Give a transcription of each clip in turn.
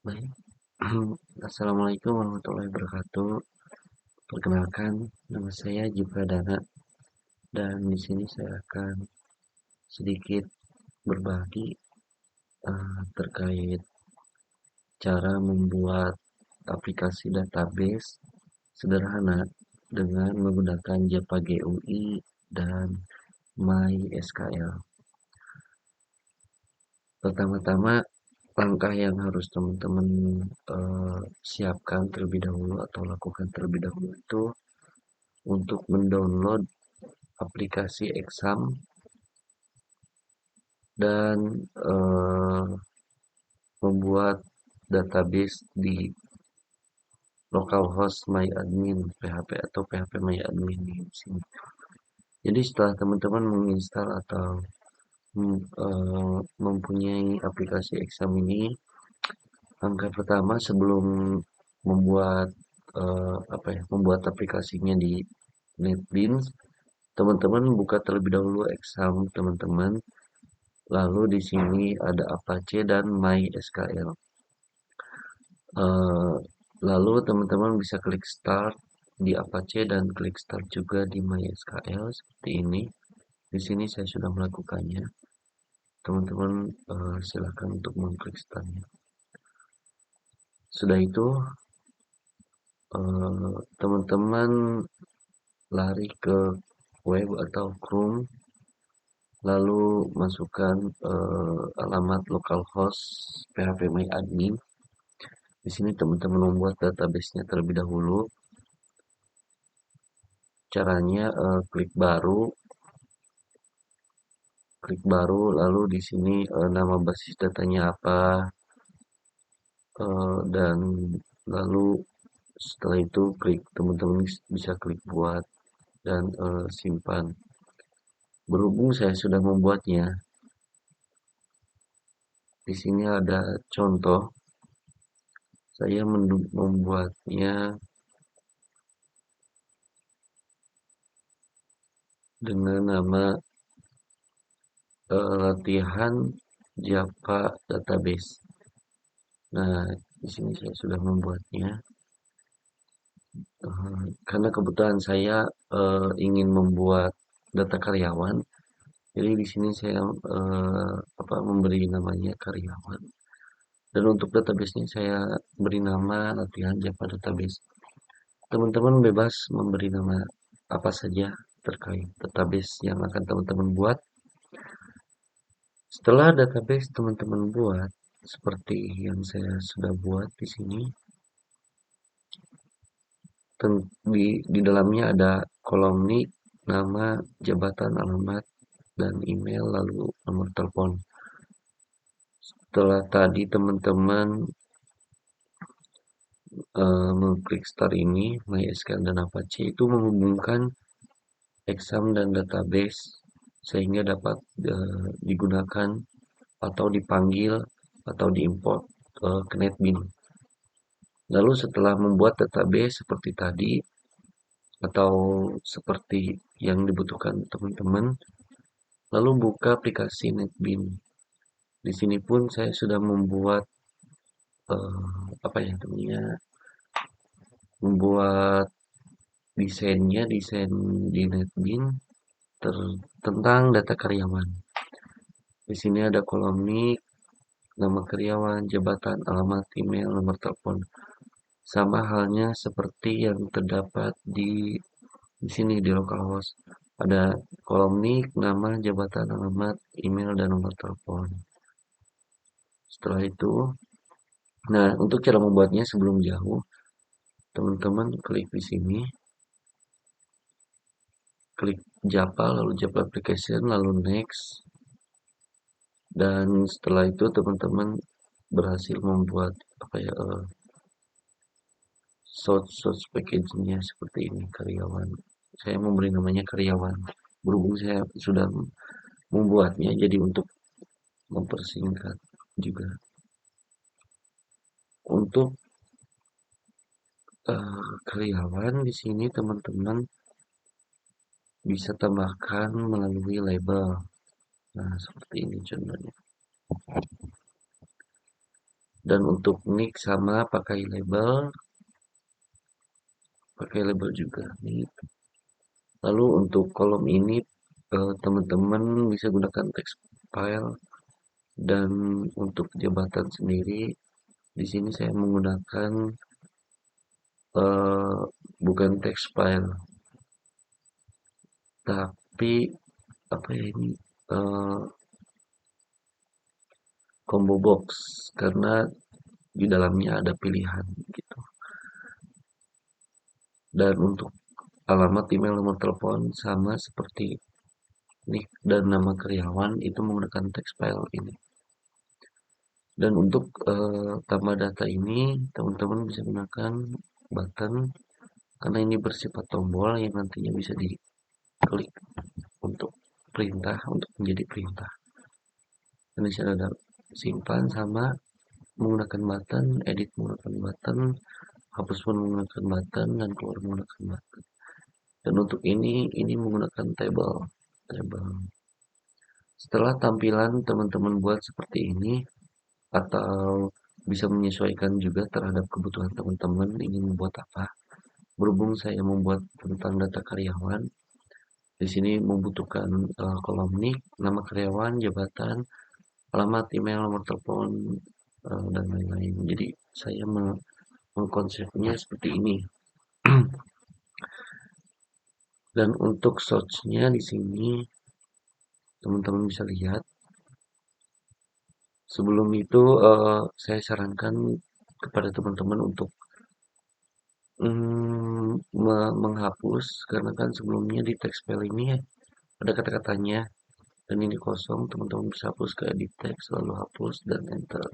Baik. Assalamualaikum warahmatullahi wabarakatuh. Perkenalkan, nama saya Dana dan di sini saya akan sedikit berbagi terkait cara membuat aplikasi database sederhana dengan menggunakan Java GUI dan MySQL. Pertama-tama, langkah yang harus teman-teman siapkan terlebih dahulu atau lakukan terlebih dahulu itu untuk mendownload aplikasi Exam dan membuat database di localhost myadmin PHP atau PHP myadmin di sini. Jadi setelah teman-teman menginstal atau mempunyai aplikasi Exam ini, langkah pertama sebelum membuat membuat aplikasinya di NetBeans, teman-teman buka terlebih dahulu Exam teman-teman. Lalu di sini ada Apache dan MySQL. Lalu teman-teman bisa klik Start di Apache dan klik Start juga di MySQL seperti ini. Di sini saya sudah melakukannya. Teman-teman silakan untuk mengklik Startnya. Sudah itu teman-teman lari ke web atau Chrome, lalu masukkan alamat localhost PHP myadmin. Di sini teman-teman membuat database-nya terlebih dahulu. Caranya klik baru, lalu di sini nama basis datanya apa, dan lalu setelah itu teman-teman bisa klik buat dan simpan. Berhubung saya sudah membuatnya, di sini ada contoh. Saya membuatnya dengan nama latihan Java Database. Nah, di sini saya sudah membuatnya. Karena kebetulan saya ingin membuat data karyawan, jadi di sini saya memberi namanya karyawan. Dan untuk database-nya saya beri nama latihan Java Database. Teman-teman bebas memberi nama apa saja terkait database yang akan teman-teman buat. Setelah database teman-teman buat seperti yang saya sudah buat di sini, di dalamnya ada kolom nick, nama, jabatan, alamat, dan email, lalu nomor telepon. Setelah tadi teman-teman mengklik start ini, MySQL dan Apache itu menghubungkan Exam dan database sehingga dapat digunakan atau dipanggil atau diimport ke NetBeans. Lalu setelah membuat database seperti tadi atau seperti yang dibutuhkan teman-teman, lalu buka aplikasi NetBeans. Di sini pun saya sudah membuat membuat desain di NetBeans tentang data karyawan. Di sini ada kolom nick, nama karyawan, jabatan, alamat, email, nomor telepon. Sama halnya seperti yang terdapat di sini di localhost. Ada kolom nick, nama, jabatan, alamat, email, dan nomor telepon. Setelah itu, nah untuk cara membuatnya sebelum jauh, teman-teman klik di sini, klik Java, lalu Java Application, lalu Next. Dan setelah itu teman-teman berhasil membuat source package-nya seperti ini, karyawan. Saya memberi namanya karyawan. Berhubung saya sudah membuatnya, jadi untuk mempersingkat juga. Untuk karyawan di sini teman-teman bisa tambahkan melalui label. Nah, seperti ini contohnya. Dan untuk nick sama pakai label juga nick. Lalu untuk kolom ini teman-teman bisa gunakan text file, dan untuk jabatan sendiri di sini saya menggunakan eh, bukan text file, tapi apa ya ini, eh, combo box, karena di dalamnya ada pilihan gitu. Dan untuk alamat email, nomor telepon sama seperti nick dan nama karyawan itu menggunakan text file ini. Dan untuk tambah data ini teman-teman bisa gunakan button, karena ini bersifat tombol yang nantinya bisa diklik untuk perintah, untuk menjadi perintah. Dan di sini ada simpan sama menggunakan button, edit menggunakan button, hapus pun menggunakan button, dan keluar menggunakan button. Dan untuk ini menggunakan table. Setelah tampilan teman-teman buat seperti ini, atau bisa menyesuaikan juga terhadap kebutuhan teman-teman ingin membuat apa. Berhubung saya membuat tentang data karyawan, di sini membutuhkan kolom nick, nama karyawan, jabatan, alamat, email, nomor telepon, dan lain-lain. Jadi saya mengkonsepnya seperti ini. Dan untuk search-nya di sini teman-teman bisa lihat. Sebelum itu saya sarankan kepada teman-teman untuk menghapus, karena kan sebelumnya di text file ini ada kata-katanya dan ini kosong. Teman-teman bisa hapus ke edit text, lalu hapus dan enter.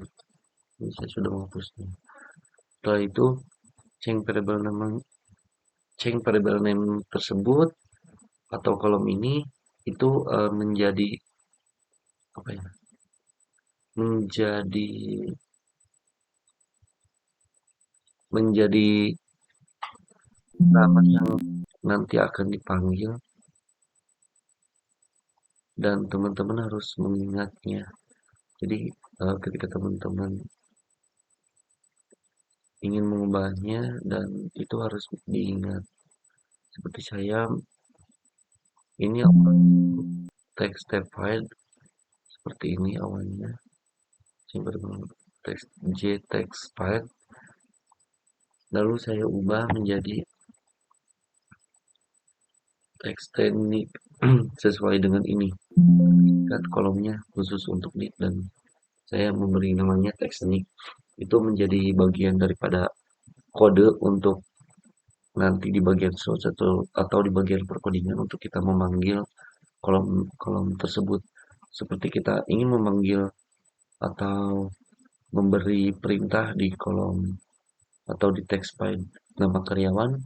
Ini saya sudah menghapusnya. Setelah itu change variable name tersebut atau kolom ini itu menjadi apa ya, menjadi nama yang nanti akan dipanggil, dan teman-teman harus mengingatnya. Jadi ketika teman-teman ingin mengubahnya, dan itu harus diingat. Seperti saya, ini awal text tab file seperti ini awalnya. Saya text text file, lalu saya ubah menjadi text teknik sesuai dengan ini. Kan kolomnya khusus untuk nick dan saya memberi namanya text nick. Itu menjadi bagian daripada kode untuk nanti di bagian source atau di bagian perkodingan untuk kita memanggil kolom tersebut. Seperti kita ingin memanggil atau memberi perintah di kolom atau di text file nama karyawan.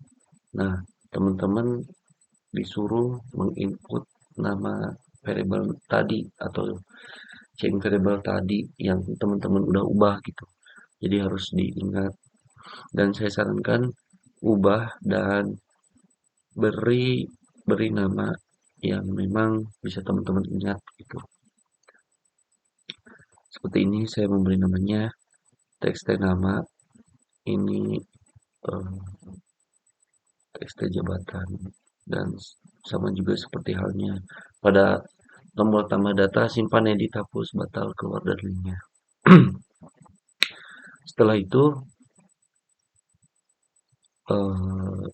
Nah, teman-teman disuruh menginput nama variable tadi atau change variable tadi yang teman-teman udah ubah gitu. Jadi harus diingat, dan saya sarankan ubah dan beri nama yang memang bisa teman-teman ingat gitu. Seperti ini saya memberi namanya teks nama, ini teks jabatan, dan sama juga seperti halnya pada tombol tambah data, simpan, edit, hapus, batal, keluar dari linknya. Setelah itu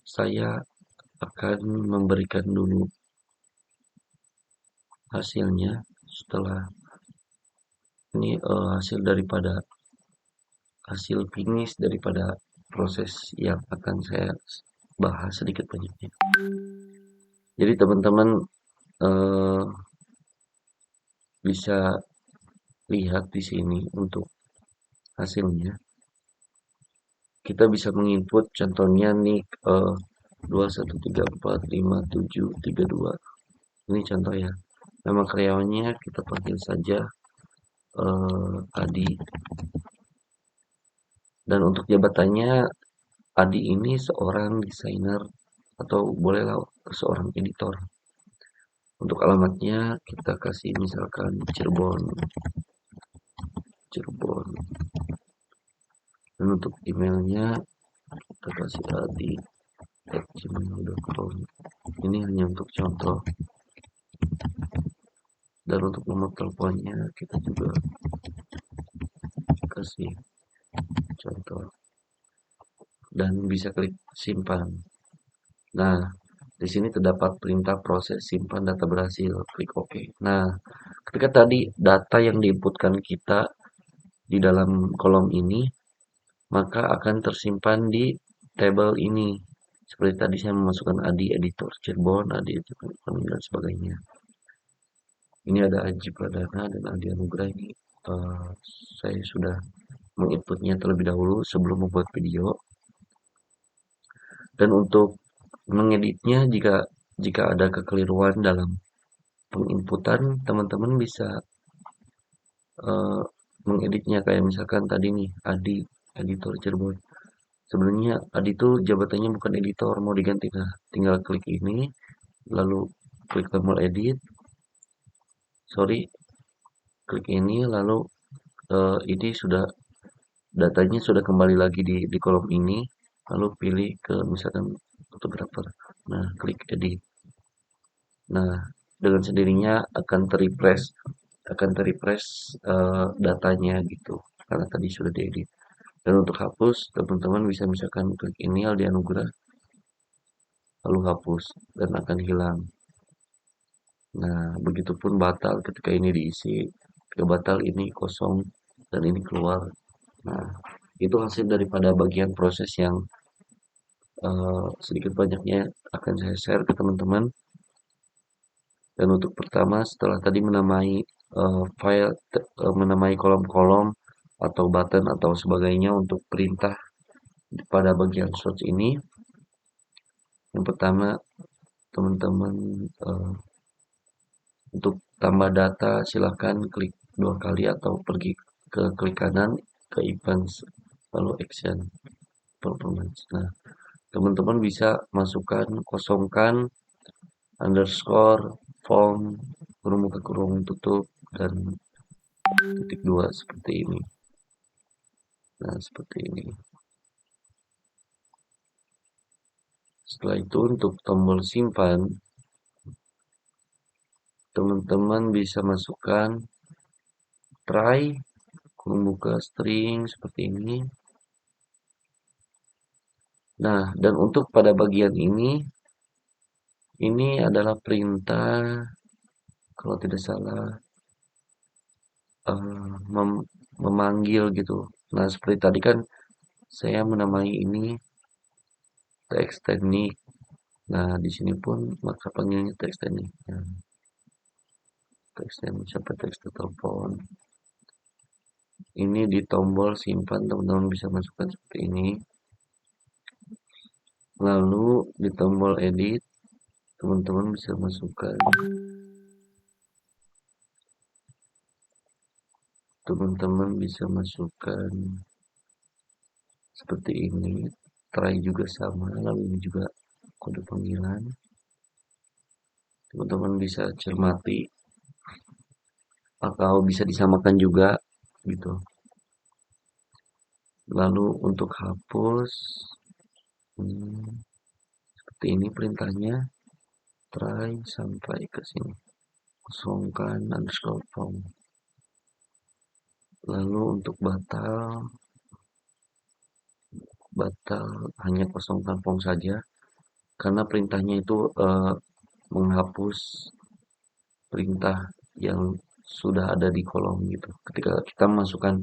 saya akan memberikan dulu hasilnya. Setelah ini hasil finish daripada proses yang akan saya bahas sedikit banyaknya. Jadi teman-teman bisa lihat di sini untuk hasilnya. Kita bisa menginput contohnya nih 21345732. Ini contoh ya. Nama karyawannya kita panggil saja Adi. Dan untuk jabatannya, Adi ini seorang desainer atau bolehlah seorang editor. Untuk alamatnya kita kasih misalkan Cirebon. Dan untuk emailnya kita kasih adi@gmail.com. Ini hanya untuk contoh. Dan untuk nomor teleponnya kita juga kasih contoh. Dan bisa klik simpan. Nah, di sini terdapat perintah proses simpan data berhasil. Klik OK. Nah, ketika tadi data yang diinputkan kita di dalam kolom ini, maka akan tersimpan di tabel ini. Seperti tadi saya memasukkan Adi editor Cirebon, Adi editor dan sebagainya. Ini ada Aji Pradana dan Adi Anugrah ini. Saya sudah menginputnya terlebih dahulu sebelum membuat video. Dan untuk mengeditnya, jika ada kekeliruan dalam penginputan, teman-teman bisa mengeditnya kayak misalkan tadi nih Adi editor Cirebon. Sebenarnya Adi itu jabatannya bukan editor, mau diganti. Nah, tinggal klik ini, lalu klik tombol edit. Klik ini, lalu ini sudah datanya sudah kembali lagi di kolom ini. Lalu pilih ke misalkan fotografer. Nah, klik edit. Nah, dengan sendirinya akan terrefresh datanya gitu, karena tadi sudah diedit. Dan untuk hapus, teman-teman bisa misalkan klik ini Aldi Anugrah, lalu hapus dan akan hilang. Nah, begitupun batal ketika ini diisi, ketika batal ini kosong dan ini keluar. Nah, itu hasil daripada bagian proses yang sedikit banyaknya akan saya share ke teman-teman. Dan untuk pertama, setelah tadi menamai menamai kolom-kolom atau button atau sebagainya untuk perintah pada bagian search ini, yang pertama teman-teman untuk tambah data silahkan klik 2 kali atau pergi ke klik kanan ke events lalu action performance. Nah, teman-teman bisa masukkan kosongkan underscore form kurung buka kurung tutup dan titik 2 seperti ini. Nah, seperti ini. Setelah itu untuk tombol simpan, teman-teman bisa masukkan try kurung buka string seperti ini. Nah, dan untuk pada bagian ini adalah perintah kalau tidak salah memanggil gitu. Nah, seperti tadi kan saya menamai ini teks teknik. Nah, di sini pun maka panggilnya teks teknik. Nah, teks teknik sampai teks telepon. Ini di tombol simpan teman-teman bisa masukkan seperti ini. Lalu di tombol edit teman-teman bisa masukkan seperti ini. Try juga sama, lalu ini juga kode panggilan. Teman-teman bisa cermati atau bisa disamakan juga gitu. Lalu untuk hapus seperti ini perintahnya, try sampai ke sini, kosongkan underscore form. Lalu untuk batal hanya kosongkan form saja, karena perintahnya itu menghapus perintah yang sudah ada di kolom gitu. Ketika kita masukkan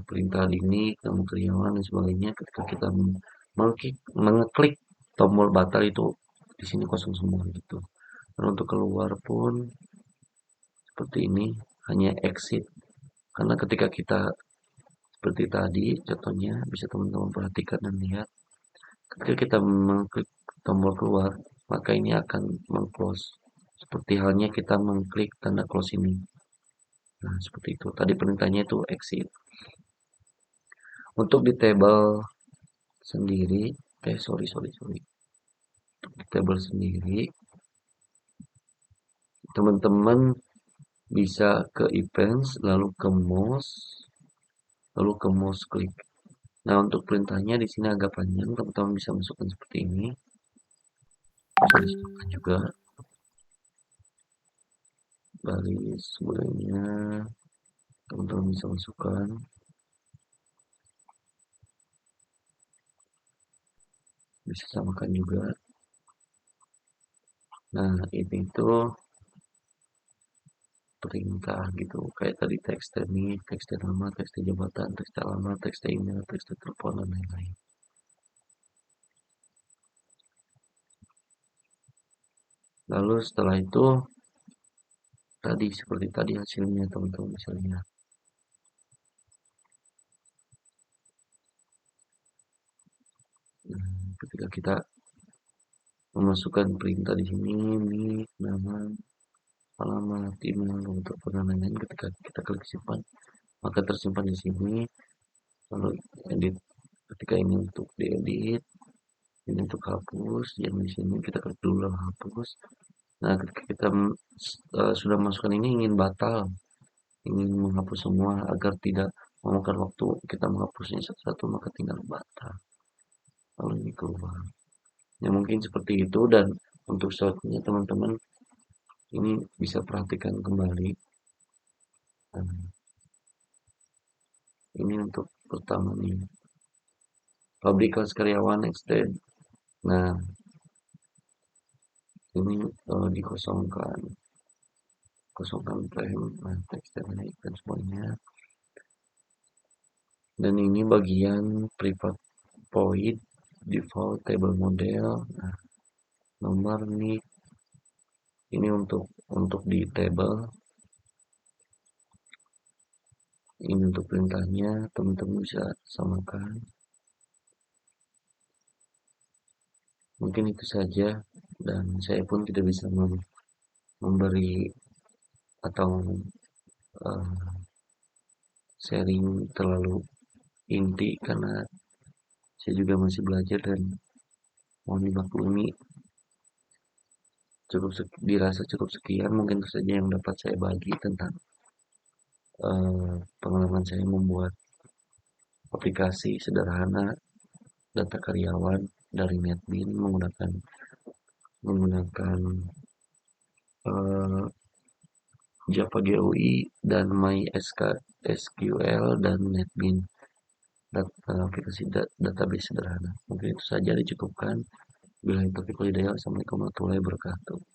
perintah ini nama karyawan dan sebagainya, ketika kita mengeklik tombol batal itu di sini kosong semua gitu. Dan untuk keluar pun seperti ini, hanya exit. Karena ketika kita seperti tadi contohnya bisa teman-teman perhatikan dan lihat, ketika kita mengklik tombol keluar, maka ini akan meng-close. Seperti halnya kita mengklik tanda close ini. Nah, seperti itu. Tadi perintahnya itu exit. Untuk di table sendiri, sorry. Untuk di table sendiri, teman-teman bisa ke events, lalu ke mouse, lalu ke mouse klik. Nah, untuk perintahnya di sini agak panjang, teman-teman bisa masukkan seperti ini. Bisa disamakan juga baris mulainya, teman-teman bisa masukkan. Bisa samakan juga. Nah, ini tuh perintah gitu. Kayak tadi teks teknik, teks nama, teks jabatan, teks alamat, teks email, teks telepon, dan lain-lain. Lalu setelah itu, tadi seperti tadi hasilnya teman-teman bisa lihat. Nah, ketika kita memasukkan perintah di sini, nik, nama, alamat, email, untuk dan lain-lain, ketika kita klik simpan, maka tersimpan di sini. Lalu edit, ketika ini untuk diedit, ini untuk hapus, yang di sini kita klik dulu hapus. Nah, ketika kita sudah masukkan ini ingin batal, ingin menghapus semua agar tidak memakan waktu kita menghapusnya satu-satu, maka tinggal batal. Lalu ini keluar. Ya mungkin seperti itu, dan untuk shortnya teman-teman ini bisa perhatikan kembali. Ini untuk pertama nih, public house karyawan extend. Nah, ini dikosongkan, kosongkan frame, nah teks dan naikkan semuanya. Dan ini bagian private void, default table model. Nah, nomor nih, ini untuk di table. Ini untuk perintahnya, teman-teman bisa samakan. Mungkin itu saja, dan saya pun tidak bisa memberi atau sharing terlalu inti karena saya juga masih belajar, dan mohon dimaklumi. Dirasa cukup sekian, mungkin itu saja yang dapat saya bagi tentang pengalaman saya membuat aplikasi sederhana data karyawan dari NetBeans menggunakan uh, Java GUI dan MySQL dan NetBeans, aplikasi database sederhana. Mungkin itu saja, dicukupkan. Bila itu, Assalamualaikum warahmatullahi wabarakatuh.